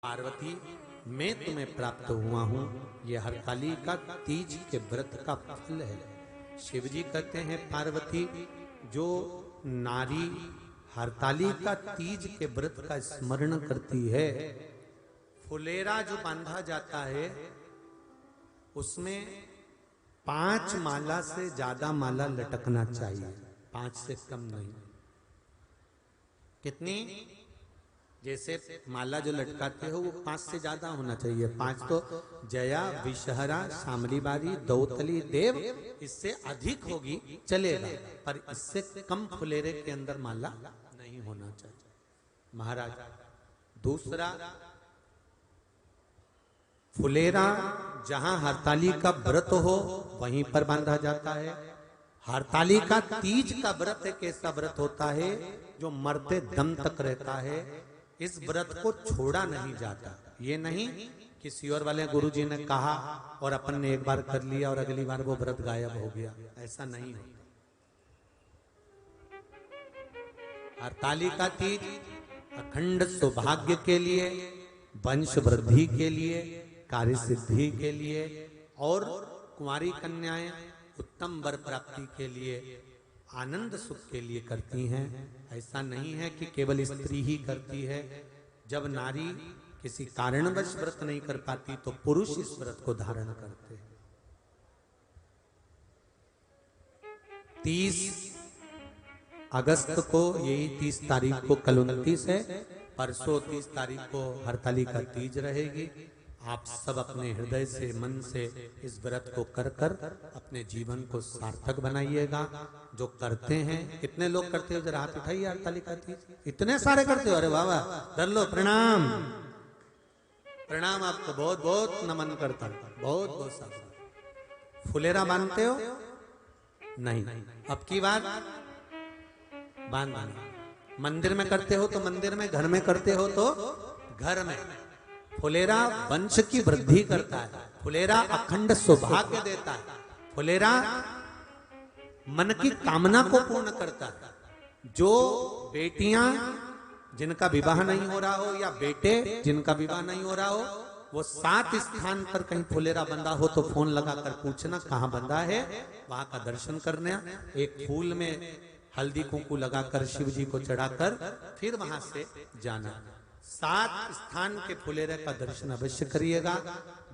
पार्वती मैं तुम्हें प्राप्त हुआ हूँ, यह हरतालिका तीज के व्रत का फल है। शिव जी कहते हैं पार्वती जो नारी हरतालिका तीज के व्रत का स्मरण करती है, फुलेरा जो बांधा जाता है उसमें 5 माला से ज्यादा माला लटकना चाहिए, 5 से कम नहीं। कितनी? जैसे माला जो लटकाते हो वो 5 से ज्यादा होना चाहिए। 5 तो जया, विषहरा, शामली बारी, दौतली, देव, इससे अधिक होगी चलेगा, पर इससे कम फुलेरे के अंदर माला नहीं होना चाहिए महाराज। दूसरा, फुलेरा जहां हरतालिका व्रत हो वहीं पर बांधा जाता है। हरतालिका तीज का व्रत एक ऐसा व्रत होता है जो मरते दम तक रहता है। इस व्रत को छोड़ा नहीं जाता। ये नहीं कि सियोर वाले गुरुजी ने कहा और अपन ने एक बार कर लिया और अगली बार वो व्रत गायब हो गया, ऐसा नहीं होता। हरतालिका तीज अखंड सौभाग्य के लिए, वंश वृद्धि के लिए, कार्य सिद्धि के लिए और कुंवारी कन्याएं उत्तम वर प्राप्ति के लिए, आनंद सुख के लिए करती हैं। ऐसा नहीं है कि केवल स्त्री ही करती है। जब नारी किसी कारणवश व्रत नहीं कर पाती तो पुरुष इस व्रत को धारण करते हैं। 30 अगस्त को, यही 30 तारीख को, कल 29 है, परसों 30 तारीख को हरतालिका तीज रहेगी। आप सब अपने हृदय से, मन से इस व्रत को कर कर अपने जीवन को सार्थक बनाइएगा। जो करते हैं, कितने लोग करते हो जरा हाथ उठाइए हरतालिका तीज। इतने सारे करते हो, अरे वाह वाह, धर लो, प्रणाम प्रणाम, आपको बहुत बहुत नमन करता हूं, बहुत बहुत सारा। फुलेरा बांधते हो? नहीं, अब की बात बांधना। मंदिर में करते हो तो मंदिर में, घर में करते हो तो घर में। फुलेरा वंश की वृद्धि करता है, फुलेरा अखंड सौभाग्य देता है, फुलेरा मन की कामना को पूर्ण करता है। जो बेटियां जिनका विवाह नहीं हो रहा हो या बेटे जिनका विवाह नहीं हो रहा हो, वो 7 स्थान पर कहीं फुलेरा बंधा हो तो फोन लगाकर पूछना कहाँ बंधा है, वहां का दर्शन करना। एक फूल में हल्दी कुंकू लगाकर शिव जी को चढ़ाकर फिर वहां से जाना। 7 स्थान के फुलेरे का दर्शन अवश्य करिएगा।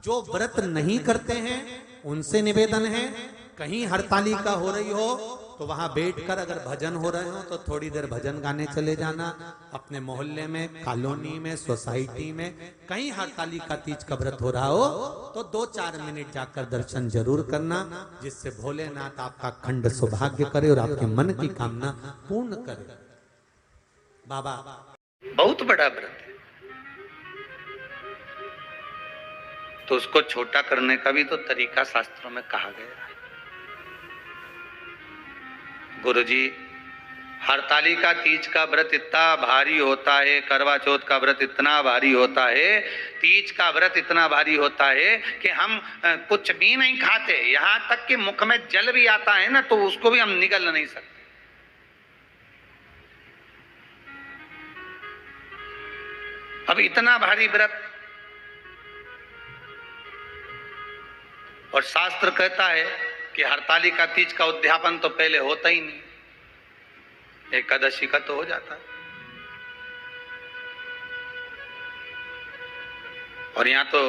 जो व्रत नहीं करते हैं उनसे निवेदन है, कहीं हरतालिका हो रही हो तो वहां बैठकर अगर भजन हो रहे हो तो थोड़ी देर भजन गाने चले जाना। अपने मोहल्ले में, कॉलोनी में, सोसाइटी में कहीं हरतालिका तीज का व्रत हो रहा हो तो 2-4 मिनट जाकर दर्शन जरूर करना, जिससे भोलेनाथ आपका अखंड सौभाग्य करे और आपके मन की कामना पूर्ण करे। बाबा बहुत बड़ा व्रत है, तो उसको छोटा करने का भी तो तरीका शास्त्रों में कहा गया है। गुरुजी, हरतालिका तीज का व्रत इतना भारी होता है, करवा चौथ का व्रत इतना भारी होता है, तीज का व्रत इतना भारी होता है कि हम कुछ भी नहीं खाते, यहां तक कि मुख में जल भी आता है ना तो उसको भी हम निगल नहीं सकते। अब इतना भारी व्रत, और शास्त्र कहता है कि हरतालिका तीज का उद्यापन तो पहले होता ही नहीं, एकादशी का तो हो जाता है। और यहां तो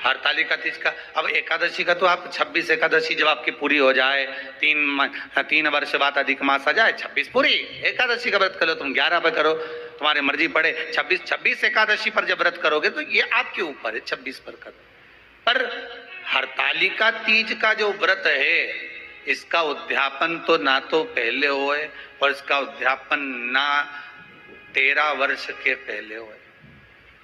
हरतालिका तीज का, अब एकादशी का तो आप 26 एकादशी जब आपकी पूरी हो जाए, 3 वर्ष बाद अधिक मास आ जाए, 26 पूरी एकादशी का व्रत करो, तुम 11 पे करो, तुम्हारी मर्जी पड़े। 26 एकादशी पर जब व्रत करोगे तो ये आपके ऊपर है, 26 पर करो। पर हरतालिका तीज का जो व्रत है, इसका उद्यापन तो ना तो पहले होए और इसका उद्यापन ना 13 वर्ष के पहले होए।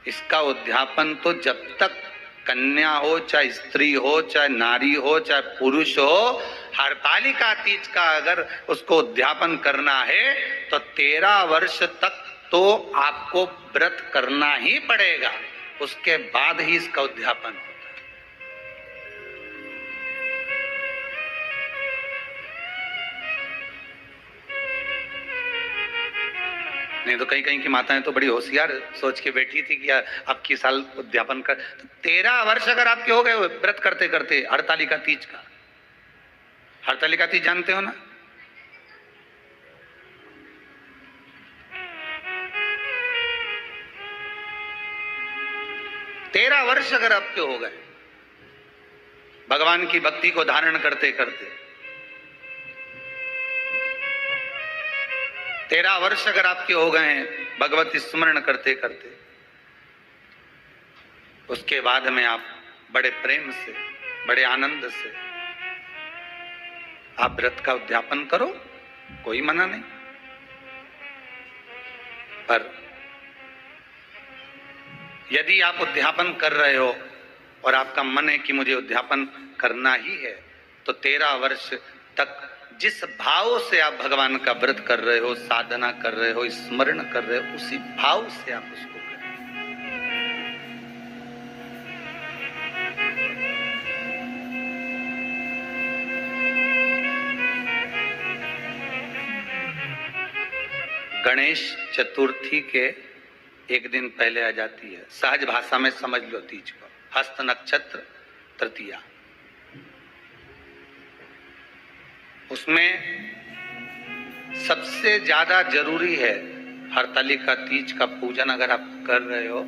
इसका उद्यापन तो जब तक कन्या हो, चाहे स्त्री हो, चाहे नारी हो, चाहे पुरुष हो, हरतालिका तीज का अगर उसको उद्यापन करना है तो 13 वर्ष तक तो आपको व्रत करना ही पड़ेगा, उसके बाद ही इसका उद्यापन होता है। नहीं तो कहीं कहीं की माताएं तो बड़ी होशियार सोच के बैठी थी कि अब की साल उद्यापन कर। तो 13 वर्ष अगर आपके हो गए व्रत करते करते हरतालिका तीज का, हरतालिका तीज जानते हो ना? तेरह वर्ष अगर आपके हो गए भगवान की भक्ति को धारण करते करते, 13 वर्ष अगर आपके हो गए हैं भगवत स्मरण करते करते, उसके बाद में आप बड़े प्रेम से, बड़े आनंद से आप व्रत का उद्यापन करो, कोई मना नहीं। पर यदि आप उद्यापन कर रहे हो और आपका मन है कि मुझे उद्यापन करना ही है, तो 13 वर्ष तक जिस भाव से आप भगवान का व्रत कर रहे हो, साधना कर रहे हो, स्मरण कर रहे हो, उसी भाव से आप उसको करें। गणेश चतुर्थी के एक दिन पहले आ जाती है, सहज भाषा में समझ लो तीज को, हस्त नक्षत्र तृतीया। उसमें सबसे ज्यादा जरूरी है हरतालिका तीज का पूजन अगर आप कर रहे हो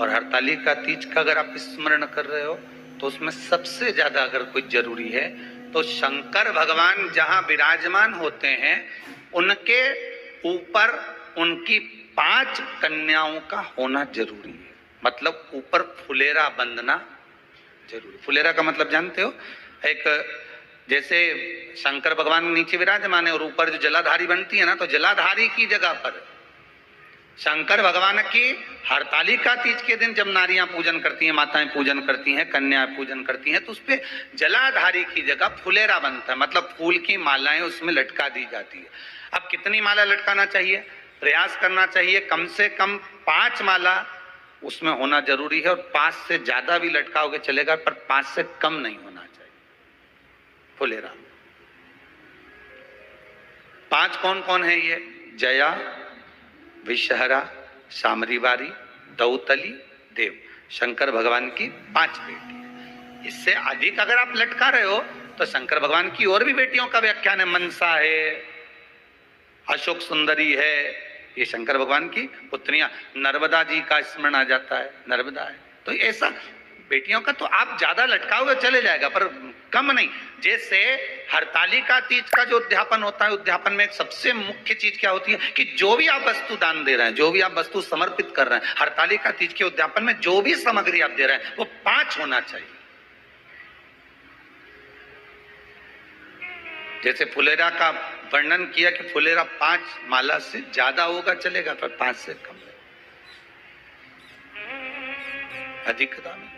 और हरतालिका तीज का अगर आप स्मरण कर रहे हो, तो उसमें सबसे ज्यादा अगर कोई जरूरी है तो शंकर भगवान जहां विराजमान होते हैं उनके ऊपर उनकी 5 कन्याओं का होना जरूरी है। मतलब ऊपर फुलेरा बंधना जरूरी। फुलेरा का मतलब जानते हो? एक जैसे शंकर भगवान नीचे विराजमान है और ऊपर जो जलाधारी बनती है ना, तो जलाधारी की जगह पर शंकर भगवान की हरतालिका तीज के दिन जब नारियां पूजन करती हैं, माताएं पूजन करती हैं, कन्याएं पूजन करती हैं, तो उस पे जलाधारी की जगह फुलेरा बनता है। मतलब फूल की मालाएं उसमें लटका दी जाती है। अब कितनी माला लटकाना चाहिए? प्रयास करना चाहिए कम से कम 5 माला उसमें होना जरूरी है, और 5 से ज्यादा भी लटकाओगे चलेगा, पर 5 से कम नहीं होना चाहिए फुलेरा। 5 कौन कौन है ये? जया, विषहरा, सामरीवारी, दौतली, देव। शंकर भगवान की 5 बेटी। इससे अधिक अगर आप लटका रहे हो तो शंकर भगवान की और भी बेटियों का व्याख्यान है। मनसा है, अशोक सुंदरी है, ये शंकर भगवान की पुत्रियां। नर्मदा जी का स्मरण आ जाता है, नर्मदा है। तो ऐसा बेटियों का तो आप ज्यादा लटकाओगे चले जाएगा, पर कम नहीं। जैसे हरतालिका तीज का जो उद्यापन होता है, उद्यापन में एक सबसे मुख्य चीज क्या होती है कि जो भी आप वस्तु दान दे रहे हैं, जो भी आप वस्तु समर्पित कर रहे हैं, हरतालिका तीज के उद्यापन में जो भी सामग्री आप दे रहे हैं वो 5 होना चाहिए। जैसे फुलेरा का वर्णन किया कि फुलेरा 5 माला से ज्यादा होगा चलेगा, पर 5 से कम, अधिकता में।